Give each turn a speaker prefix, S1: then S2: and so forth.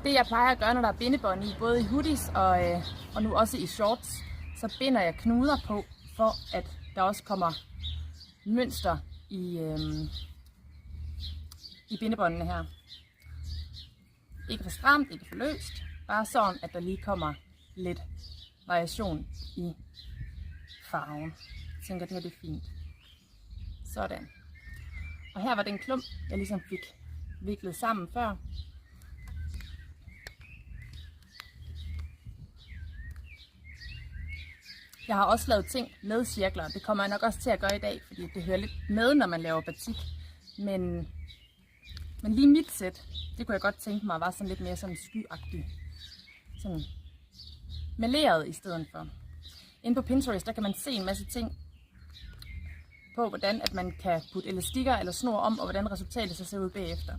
S1: Det jeg plejer at gøre, når der er bindebånd i, både i hoodies og nu også i shorts, så binder jeg knuder på, for at der også kommer mønster i bindebåndene her. Ikke for stramt, ikke for løst, bare sådan, at der lige kommer lidt variation i farven. Jeg tænker, det her det er fint. Sådan. Og her var den klump, jeg ligesom fik viklet sammen før. Jeg har også lavet ting med cirkler. Det kommer jeg nok også til at gøre i dag, fordi det hører lidt med, når man laver batik. Men lige mit sæt, det kunne jeg godt tænke mig, var sådan lidt mere sådan skyagtigt. Sådan meleret i stedet for. Inde på Pinterest, der kan man se en masse ting på, hvordan at man kan putte elastikker eller snor om, og hvordan resultatet så ser ud bagefter.